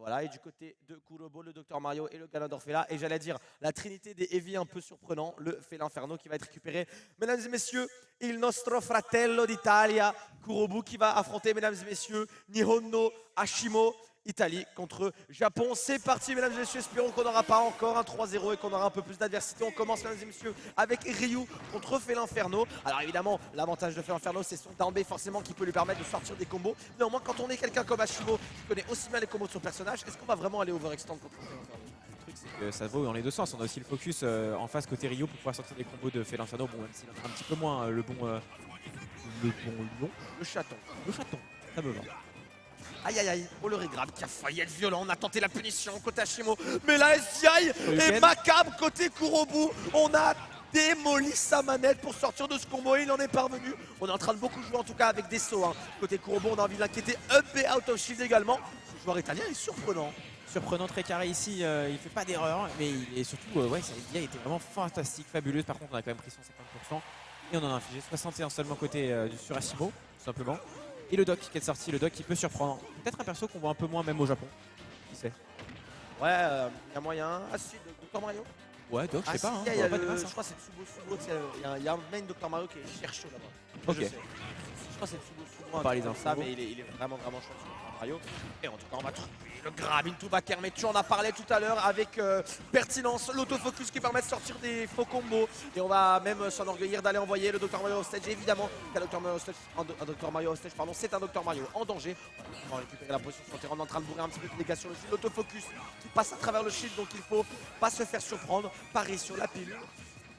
Voilà, et du côté de Kurobo, le Dr Mario et le Ganondorf est là. Et j'allais dire, la trinité des heavy un peu surprenant, le Félinferno qui va être récupéré. Mesdames et messieurs, il nostro fratello d'Italia, Kurobo qui va affronter, mesdames et messieurs, Nihonno Hashimo. Italie contre Japon. C'est parti, mesdames et messieurs. Espérons qu'on n'aura pas encore un 3-0 et qu'on aura un peu plus d'adversité. On commence, mesdames et messieurs, avec Ryu contre Félinferno. Alors évidemment, l'avantage de Félinferno, c'est son down B forcément qui peut lui permettre de sortir des combos. Néanmoins, quand on est quelqu'un comme Hashimo qui connaît aussi bien les combos de son personnage, est-ce qu'on va vraiment aller overextend contre Félinferno? Le truc, c'est que ça vaut dans les deux sens. On a aussi le focus en face côté Ryu pour pouvoir sortir des combos de Félinferno. Bon, même s'il en a un petit peu moins le bon lion. Le chaton. Le chaton, ça me va. Aïe aïe aïe, oh le regrab qui a failli être violent, on a tenté la punition côté Hashimo, mais la SDI est macabre côté Kurobu. On a démoli sa manette pour sortir de ce combo et il en est parvenu. On est en train de beaucoup jouer en tout cas avec des sauts. Côté Kurobu, on a envie de l'inquiéter, up et out of shield également. Ce joueur italien est surprenant. Surprenant, très carré ici, il fait pas d'erreur, mais il est surtout, ouais, sa SDI était vraiment fantastique, fabuleuse. Par contre, on a quand même pris son 50% et on en a infligé 61 seulement côté sur Hashimo, tout simplement. Et le doc qui est sorti, le doc qui peut surprendre. Peut-être un perso qu'on voit un peu moins même au Japon. Qui sait? Ouais, il y a moyen. Ah si, Dr Mario. Ouais, doc, je sais pas. Hein, je crois que c'est Tsubo. Il y a un main Dr Mario qui est cherché là-bas. Ok. Je crois que c'est Tsubo. On parle des infos. Ça, mais il est vraiment chouette sur Dr Mario. Et en tout cas, on va trouver le grab into backer. Mais tu en as parlé tout à l'heure avec pertinence, l'autofocus qui permet de sortir des faux combos. Et on va même s'enorgueillir d'aller envoyer le Dr Mario hostage. Évidemment, un Dr Mario hostage, pardon, c'est un Dr Mario en danger. On va récupérer la position sur le terrain, on est en train de bourrer un petit peu de dégâts sur le shield. L'autofocus qui passe à travers le shield, donc il faut pas se faire surprendre. Pareil sur la pilule.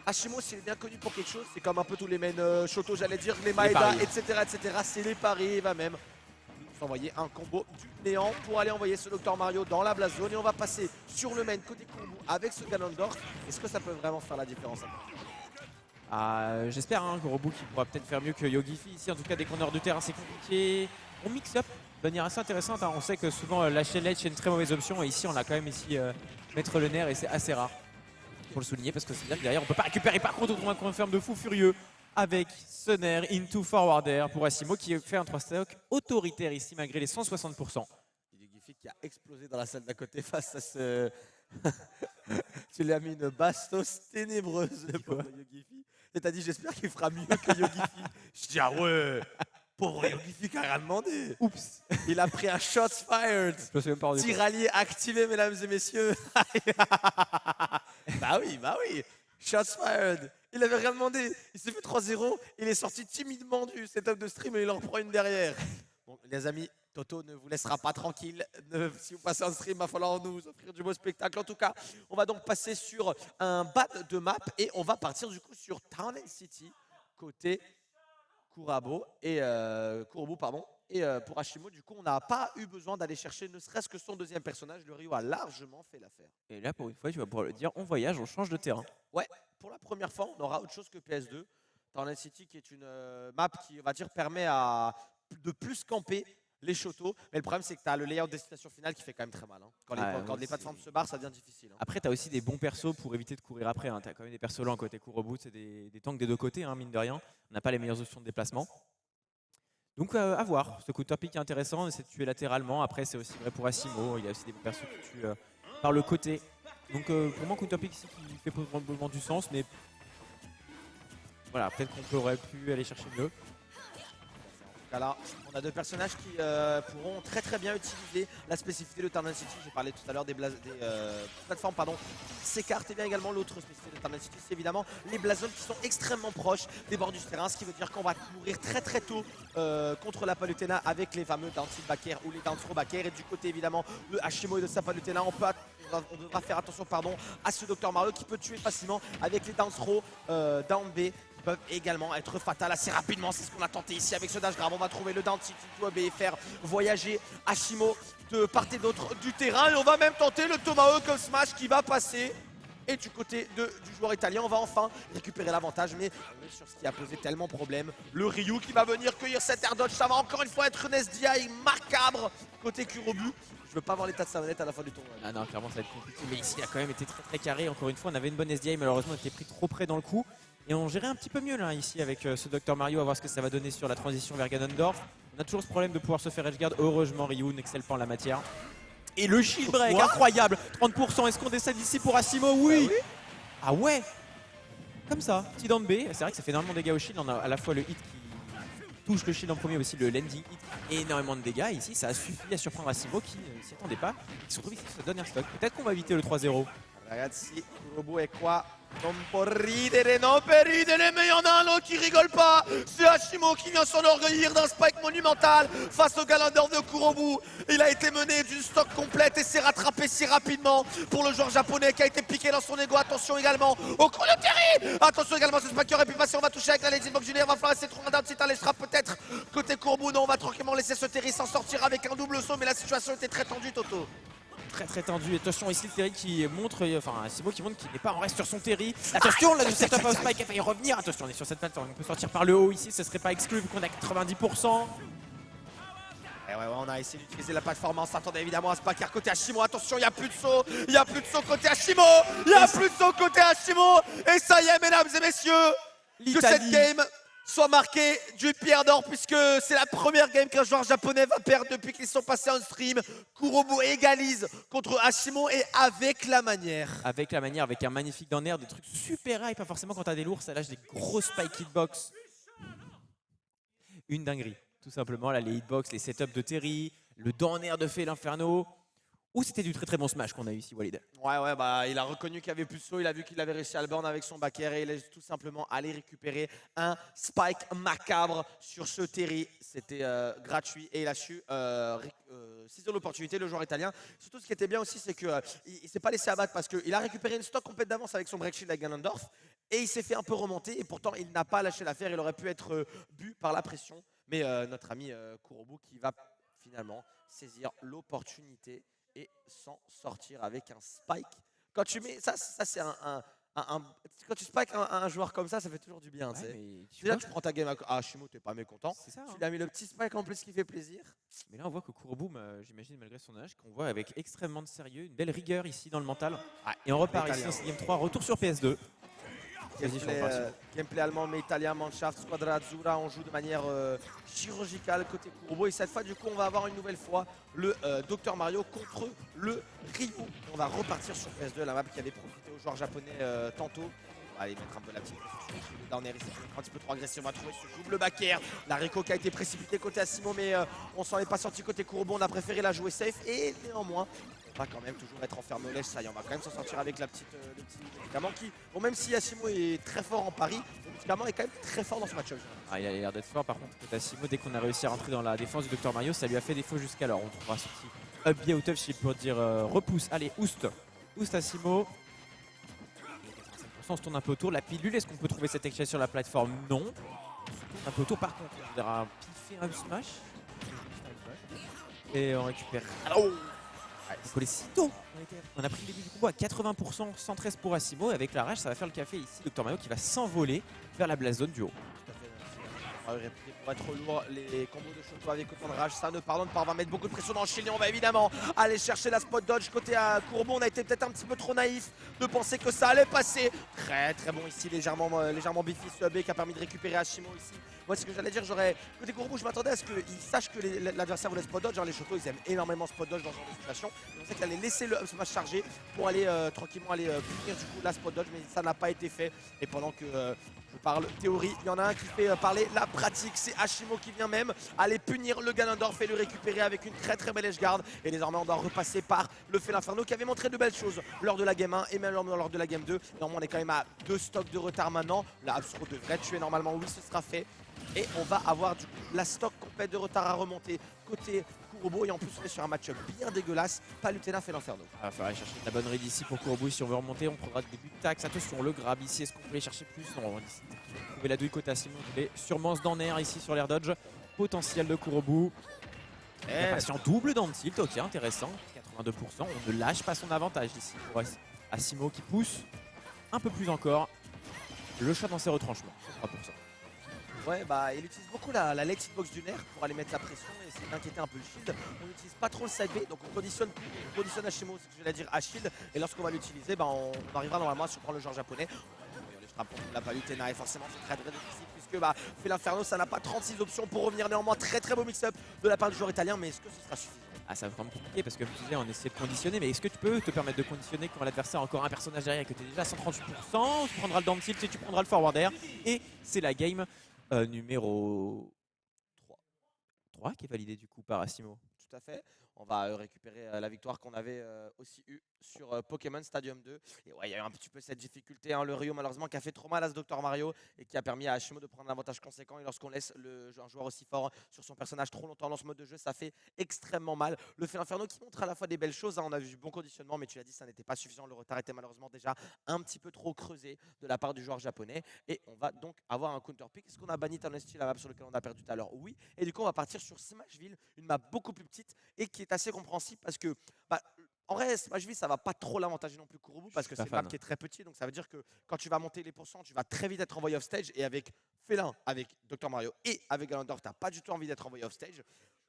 Hashimo, s'il est bien connu pour quelque chose, c'est comme un peu tous les mains Shoto, j'allais dire, les Maeda, etc. C'est les paris, il va même envoyer un combo du néant pour aller envoyer ce Dr Mario dans la blast zone. Et on va passer sur le main côté combo avec ce Ganondorf. Est-ce que ça peut vraiment faire la différence? J'espère, hein, Kurobu qui pourra peut-être faire mieux que Yogifi ici. En tout cas, des corners de terrain, c'est compliqué. On mix up de manière assez intéressante. Hein. On sait que souvent lâcher l'edge c'est une très mauvaise option. Et ici, on a quand même ici mettre le nerf et c'est assez rare. Pour le souligner, parce que c'est-à-dire que derrière, on peut pas récupérer. Par contre, on confirme de fou furieux avec ce nerf into forward air pour Hashimo qui fait un 3-stock autoritaire ici malgré les 160%. Yogifi qui a explosé dans la salle d'à côté face à ce. Tu lui as mis une bastos ténébreuse, le pauvre Yogifi. Et t'as dit, j'espère qu'il fera mieux que Yogifi. Je dis, ah ouais, pauvre Yogifi qui a rien demandé. Oups. Il a pris un shots fired. Tiralier activé, mesdames et messieurs. Bah oui. Shots fired. Il avait rien demandé. Il s'est fait 3-0. Il est sorti timidement du setup de stream et il en reprend une derrière. Bon, les amis, Toto ne vous laissera pas tranquille. Si vous passez un stream, il va falloir nous offrir du beau spectacle. En tout cas, on va donc passer sur un ban de map et on va partir du coup sur Town & City côté Kurobu et Et pour Hashimo, du coup, on n'a pas eu besoin d'aller chercher ne serait-ce que son deuxième personnage. Le Ryu a largement fait l'affaire. Et là, pour une fois, tu vas pouvoir le dire, on voyage, on change de terrain. Ouais, pour la première fois, on aura autre chose que PS2. Town & City, qui est une map qui, on va dire, permet de plus camper les Shotos. Mais le problème, c'est que tu as le layout destination finale qui fait quand même très mal. Hein. Quand les plateformes se barrent, ça devient difficile. Hein. Après, tu as aussi des bons persos pour éviter de courir après. Hein. Tu as quand même des persos lents côté Kurobu, c'est des tanks des deux côtés, hein, mine de rien. On n'a pas les meilleures options de déplacement. Donc à voir, ce coup de topic est intéressant, c'est de tuer latéralement. Après c'est aussi vrai pour Hashimo, il y a aussi des persos qui tuent par le côté. Donc pour moi coup de topic ici qui fait probablement du sens, mais voilà, peut-être qu'on aurait pu aller chercher mieux. Là, on a deux personnages qui pourront très bien utiliser la spécificité de Town & City. J'ai parlé tout à l'heure des plateformes qui s'écartent. Et bien également l'autre spécificité de Town & City, c'est évidemment les blazones qui sont extrêmement proches des bords du terrain. Ce qui veut dire qu'on va mourir très tôt contre la Palutena avec les fameux down tilt back air ou les down throw back air. Et du côté évidemment de Hashimo et de sa Palutena, on devra faire attention à ce Dr Mario qui peut tuer facilement avec les down throw, down B. Peuvent également être fatales assez rapidement. C'est ce qu'on a tenté ici avec ce dash grab. On va trouver le down tilt et faire voyager Hashimo de part et d'autre du terrain. Et on va même tenter le Tomahawk of Smash qui va passer. Et du côté du joueur italien, on va enfin récupérer l'avantage. Mais on est sur ce qui a posé tellement problème. Le Ryu qui va venir cueillir cet air dodge. Ça va encore une fois être une SDI macabre côté Kurobu. Je veux pas voir l'état de sa manette à la fin du tournoi. Ah non, clairement ça va être compliqué. Mais ici, il a quand même été très carré. Encore une fois, on avait une bonne SDI. Malheureusement, on était pris trop près dans le coup. Et on gérait un petit peu mieux là ici avec ce Dr Mario, à voir ce que ça va donner sur la transition vers Ganondorf. On a toujours ce problème de pouvoir se faire edgeguard. Heureusement Ryu n'excelle pas en la matière. Et le shield break, incroyable. 30%, est-ce qu'on décède ici pour Asimo? Oui. Ah ouais. Comme ça, petit down B. C'est vrai que ça fait énormément de dégâts au shield. On a à la fois le hit qui touche le shield en premier, aussi le landing hit. Énormément de dégâts. Ici, ça a suffi à surprendre Asimo qui ne s'y attendait pas. Il se retrouve ici sur ce dernier stock. Peut-être qu'on va éviter le 3-0. Ragazzi, Kurobu è qua, non può ridere, non per ridere, mais il y en a un autre qui rigole pas. C'est Hashimo qui vient s'enorgueillir d'un spike monumental face au Galandorf de Kurobu. Il a été mené d'une stock complète et s'est rattrapé si rapidement pour le joueur japonais qui a été piqué dans son ego. Attention également au coup de Terry. Attention également, ce spike qui aurait pu passer, on va toucher avec la Legend Box Junior. Va falloir essayer de trouver un down, c'est un lèche peut-être côté Kurobu. Non, on va tranquillement laisser ce Terry s'en sortir avec un double saut, mais la situation était très tendue, Toto. Très tendu. Attention ici le Terry qui montre, enfin Asimo qui montre qu'il n'est pas en reste sur son Terry. Attention, là, le setup of Spike a failli revenir. Attention, on est sur cette plateforme, on peut sortir par le haut ici, ce serait pas exclu vu qu'on a 90%. Et ouais, on a essayé d'utiliser la plateforme, on s'attendait évidemment à Spike côté Hashimo. Attention, il n'y a plus de saut, il n'y a plus de saut côté Hashimo, il n'y a plus de saut côté Hashimo. Et ça y est, mesdames et messieurs, que cette game soit marquée d'une pierre d'or, puisque c'est la première game qu'un joueur japonais va perdre depuis qu'ils sont passés en stream. Kurobu égalise contre Hashimo et avec la manière. Avec la manière, avec un magnifique down air, des trucs super high, pas forcément quand t'as des lourds, ça lâche des gros spike hitbox. Une dinguerie, tout simplement. Là, les hitbox, les setups de Terry, le down air de Fée l'Inferno. Ou c'était du très bon smash qu'on a eu ici, Walid. Ouais, bah il a reconnu qu'il y avait plus de saut, il a vu qu'il avait réussi à le burn avec son back air et il est tout simplement allé récupérer un spike macabre sur ce Terry. C'était gratuit et il a su saisir l'opportunité, le joueur italien. Surtout ce qui était bien aussi, c'est qu'il ne s'est pas laissé abattre parce qu'il a récupéré une stock complète d'avance avec son break shield avec Ganondorf et il s'est fait un peu remonter et pourtant il n'a pas lâché l'affaire, il aurait pu être bu par la pression. Mais notre ami Kurobu qui va finalement saisir l'opportunité et s'en sortir avec un spike. Quand tu mets ça c'est quand tu spikes un joueur comme ça fait toujours du bien. Ouais, déjà tu prends ta game à Hashimo, t'es pas mécontent. Ça, hein. Tu lui as mis le petit spike en plus qui fait plaisir. Mais là on voit que Kurobu, j'imagine malgré son âge, qu'on voit avec extrêmement de sérieux, une belle rigueur ici dans le mental. Ouais. Et on repart ici en Game 3, retour sur PS2. Gameplay allemand mais italien, Mannschaft, Squadra Azzurra, on joue de manière chirurgicale côté Kurobu et cette fois du coup on va avoir une nouvelle fois le Dr Mario contre le Ryu. On va repartir sur PS2, la map qui avait profité aux joueurs japonais tantôt. On va aller mettre un peu la petite pression sur le down air ici, un petit peu trop agressif, on va trouver ce double back air. La Rico qui a été précipitée côté Asimo mais on s'en est pas sorti côté Kurobu, on a préféré la jouer safe et néanmoins on va quand même toujours être enfermé au lèche, ça y est, on va quand même s'en sortir avec le petit médicament qui, bon même si Asimo est très fort en Paris, le médicament est quand même très fort dans ce match-up. Ah, il a l'air d'être fort par contre côté Asimo, dès qu'on a réussi à rentrer dans la défense du Dr Mario, ça lui a fait défaut jusqu'alors. On trouvera ce petit up B out of shield pour dire repousse, allez, oust Asimo. On se tourne un peu autour, la pilule, est-ce qu'on peut trouver cette exchange sur la plateforme? Non. On se tourne un peu autour par contre, on verra piffer un smash. Et on récupère. Oh, il faut les sitôt. On a pris le début du combo à 80%, 113 pour Asimo. Et avec la rage, ça va faire le café ici. Dr Mario qui va s'envoler vers la blast zone du haut. Pour être lourd, les combos de Shoto avec autant de rage, ça ne pardonne pas. On va mettre beaucoup de pression dans le shield et on va évidemment aller chercher la spot dodge côté à Kurobu. On a été peut-être un petit peu trop naïf de penser que ça allait passer. Très bon ici, légèrement biffy ce B qui a permis de récupérer Hashimo ici. Moi, ce que j'allais dire, côté Kurobu, je m'attendais à ce qu'ils sachent que l'adversaire voulait spot dodge. Genre les Shoto, ils aiment énormément spot dodge dans ce genre de situation. Et on sait qu'il allait laisser le smash chargé pour aller tranquillement aller punir du coup la spot dodge, mais ça n'a pas été fait. Et pendant que je parle théorie, il y en a un qui fait parler la pratique, c'est Hashimo qui vient même aller punir le Ganondorf et le récupérer avec une très belle edgeguard. Et désormais on doit repasser par le Fée l'Inferno qui avait montré de belles choses lors de la game 1 et même lors de la game 2. Normalement on est quand même à 2 stocks de retard maintenant. La Absro devrait tuer normalement, oui ce sera fait. Et on va avoir du coup la stock complète de retard à remonter côté Kurobu et en plus on est sur un match-up bien dégueulasse. Palutena Fée l'Inferno. Il va falloir aller chercher de la bonne raid ici pour Kurobu. Si on veut remonter, on prendra des début de taxe. Attention, le grab ici, est-ce qu'on peut aller chercher plus? Non, on va trouver la douille côté Asimo. Il est sûrement ce dans air ici sur l'air dodge. Potentiel de Kurobu. Il est patient double dans le tilt, ok, intéressant. 82%, on ne lâche pas son avantage ici pour Asimo qui pousse un peu plus encore. Le chat dans ses retranchements, 3%. Ouais, bah il utilise beaucoup la late hitbox du nerf pour aller mettre la pression et c'est d'inquiéter un peu le shield. On n'utilise pas trop le side B, donc on conditionne Hashimo, c'est ce que je vais dire, à shield. Et lorsqu'on va l'utiliser, bah, on arrivera normalement à surprendre le joueur japonais. Les frappons de la Palutena et forcément c'est très difficile puisque bah, Fée l'Inferno ça n'a pas 36 options pour revenir. Néanmoins très beau mix-up de la part du joueur italien, mais est-ce que ce sera suffisant? Ah, ça va vraiment compliqué parce que comme tu disais, on essaie de conditionner, mais est-ce que tu peux te permettre de conditionner quand l'adversaire a encore un personnage derrière et que tu es déjà à 138%, tu prendras le down tilt et tu prendras le forward air. Et c'est la game numéro 3 qui est validée du coup par Asimo. Tout à fait. On va récupérer la victoire qu'on avait aussi eue sur Pokémon Stadium 2. Et ouais, il y a eu un petit peu cette difficulté. Hein, le Rio, malheureusement, qui a fait trop mal à ce Dr Mario et qui a permis à Hashimo de prendre un avantage conséquent. Et lorsqu'on laisse un joueur aussi fort sur son personnage trop longtemps dans ce mode de jeu, ça fait extrêmement mal. Le fait Inferno qui montre à la fois des belles choses. Hein, on a vu du bon conditionnement, mais tu l'as dit, ça n'était pas suffisant. Le retard était malheureusement déjà un petit peu trop creusé de la part du joueur japonais. Et on va donc avoir un counter pick. Est-ce qu'on a banni Tennessee, la map sur laquelle on a perdu tout à l'heure? Oui. Et du coup, on va partir sur Smashville, une map beaucoup plus petite et qui est assez compréhensible parce que en vrai, Smashville, ça va pas trop l'avantager non plus Kurobu parce que c'est une map qui est très petit. Donc ça veut dire que quand tu vas monter les pourcents, tu vas très vite être envoyé off stage. Et avec Félin, avec Dr Mario et avec Galandor, tu n'as pas du tout envie d'être envoyé off stage.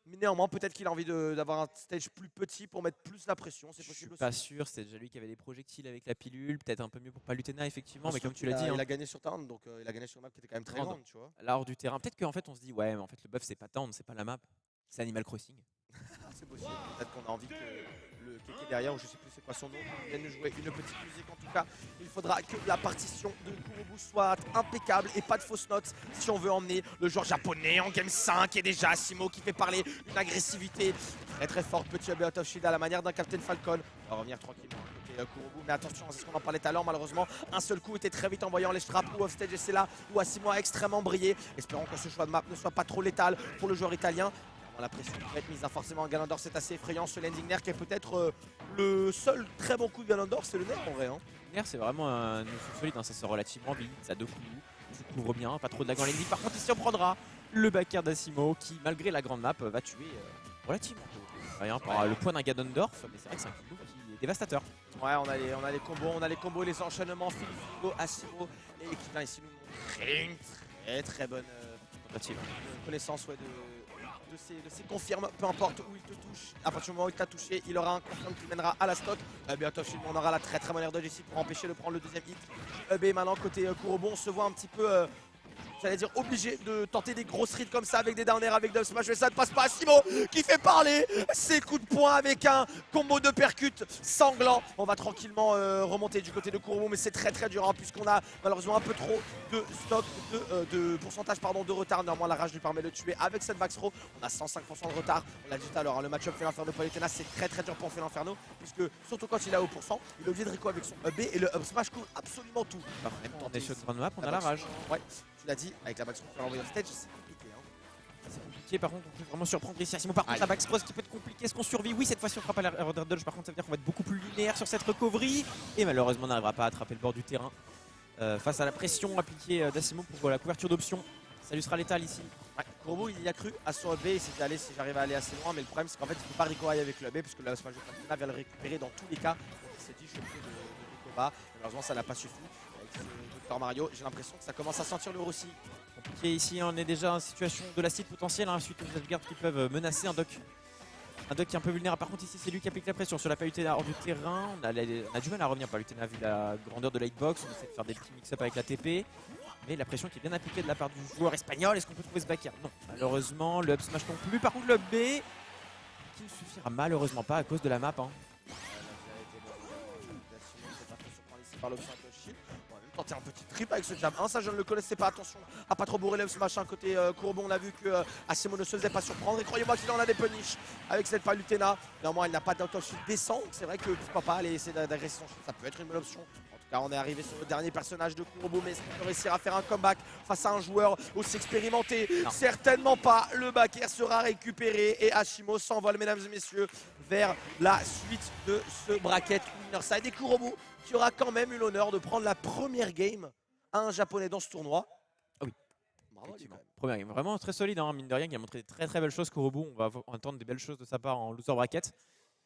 Mais néanmoins, peut-être qu'il a envie d'avoir un stage plus petit pour mettre plus la pression. C'est possible aussi. Pas sûr, c'est déjà lui qui avait des projectiles avec la pilule. Peut-être un peu mieux pour Palutena, effectivement. Mais comme tu l'as dit. Il a gagné sur Town, donc il a gagné sur une map qui était quand même très grande, tu vois. Là, hors du terrain. Peut-être qu'en fait, on se dit, ouais, mais en fait, le buff, c'est pas Town, c'est pas la map. C'est Animal Crossing. C'est possible. Peut-être qu'on a envie que le kéké derrière, ou je sais plus c'est quoi son nom, vienne nous jouer une petite musique. En tout cas, il faudra que la partition de Kurobu soit impeccable et pas de fausses notes si on veut emmener le joueur japonais en game 5. Et déjà Asimo qui fait parler une agressivité très très forte. Petit up out of shield à la manière d'un Captain Falcon. On va revenir tranquillement côté Kurobu, mais attention, c'est ce qu'on en parlait tout à l'heure. Malheureusement, un seul coup était très vite en voyant les straps ou off stage, et c'est là où Asimo a extrêmement brillé. Espérons que ce choix de map ne soit pas trop létal pour le joueur italien. La pression qui va être mise, hein. Forcément Galandor, c'est assez effrayant. Ce landing Nair qui est peut-être le seul très bon coup de Galandor, c'est le Nair en vrai. Hein. Nair, c'est vraiment un outil solide, hein. Ça sort relativement vite, ça a 2 coups, ça couvre bien, pas trop de lag en landing. Par contre, ici on prendra le backer d'Asimo qui, malgré la grande map, va tuer relativement tôt. Rien par le point d'un Ganondorf, mais c'est vrai que c'est un coup qui est dévastateur. Ouais, on a les combos, les enchaînements, Philippe, Asimo, et qui vient ici nous montrer une très bonne connaissance de ses confirmes, peu importe où il te touche. À partir du moment où il t'a touché, il aura un confirme qui mènera à la stock. Bientôt, on aura la très bonne air de Jessie pour empêcher de prendre le deuxième hit. Maintenant, côté Kurobu, on se voit un petit peu, j'allais dire, obligé de tenter des grosses reads comme ça avec des down air, avec Dub Smash. Mais ça ne passe pas. Asimo qui fait parler ses coups de poing avec un combo de percute sanglant. On va tranquillement remonter du côté de Kurobu, mais c'est très dur hein, puisqu'on a malheureusement un peu trop de stock, de pourcentage de retard. Néanmoins, la rage lui permet de tuer avec cette back throw. On a 105% de retard. On l'a dit tout à l'heure, hein, le match-up fait l'Inferno Palutena, c'est très dur pour faire l'Inferno, puisque surtout quand il est à haut pourcent, il est obligé de Rico avec son up B et le up smash couvre absolument tout. Même dans des shots de grande map, on a la rage. Ouais, tu l'as dit, avec la back throw pour l'envoyer off stage, c'est compliqué. Hein. C'est compliqué, par contre, on peut vraiment surprendre ici Asimo. Par contre, la back cross qui peut être compliquée. Est-ce qu'on survit? Oui, cette fois-ci, on fera pas l'erreur de dodge. Par contre, ça veut dire qu'on va être beaucoup plus linéaire sur cette recovery. Et malheureusement, on n'arrivera pas à attraper le bord du terrain face à la pression appliquée d'Asimo pour la couverture d'options. Ça lui sera létal ici. Ouais, Kurobu il y a cru à son B, il s'est dit allez si j'arrive à aller assez loin, mais le problème c'est qu'en fait il ne peut pas Rico High avec le B puisque le Smash Palutena vient le récupérer dans tous les cas. Donc il s'est dit je fais de Rico bas. Malheureusement ça n'a pas suffi. Avec ce Dr Mario, j'ai l'impression que ça commence à sentir le Rossi. Compliqué ici, on est déjà en situation de l'acide potentiel hein, suite aux gardes qui peuvent menacer un Doc. Un Doc qui est un peu vulnérable. Par contre ici c'est lui qui applique la pression sur la Palutena hors du terrain. On a du mal à revenir. Palutena vu la grandeur de l'hitbox. On essaie de faire des petits mix-up avec la TP. Mais la pression qui est bien appliquée de la part du joueur espagnol. Est-ce qu'on peut trouver ce backer? Non, malheureusement le up smash non plus. Par contre le B qui ne suffira malheureusement pas à cause de la map. Hein. Par l'option avec le shield. On va même tenter un petit trip avec ce jab 1, ça je ne le connaissais pas, attention à pas trop bourrer le smash côté Kurobu. On a vu que Asimo ne se faisait pas surprendre et croyez-moi qu'il en a des punish avec cette Palutena. Néanmoins il n'a pas d'auto shield décent, donc c'est vrai que pourquoi pas aller essayer d'agresser son shield, ça peut être une bonne option. En tout cas on est arrivé sur le dernier personnage de Kurobu, mais est-ce qu'on peut réussir à faire un comeback face à un joueur aussi expérimenté? Non. Certainement pas. Le backer sera récupéré et Asimo s'envole mesdames et messieurs vers la suite de ce bracket winner side. Et Kurobu qui aura quand même eu l'honneur de prendre la première game à un japonais dans ce tournoi. Ah oui, bravo, première game, vraiment très solide, hein, mine de rien, qui a montré des très belles choses. Kurobu, on va entendre des belles choses de sa part en loser bracket.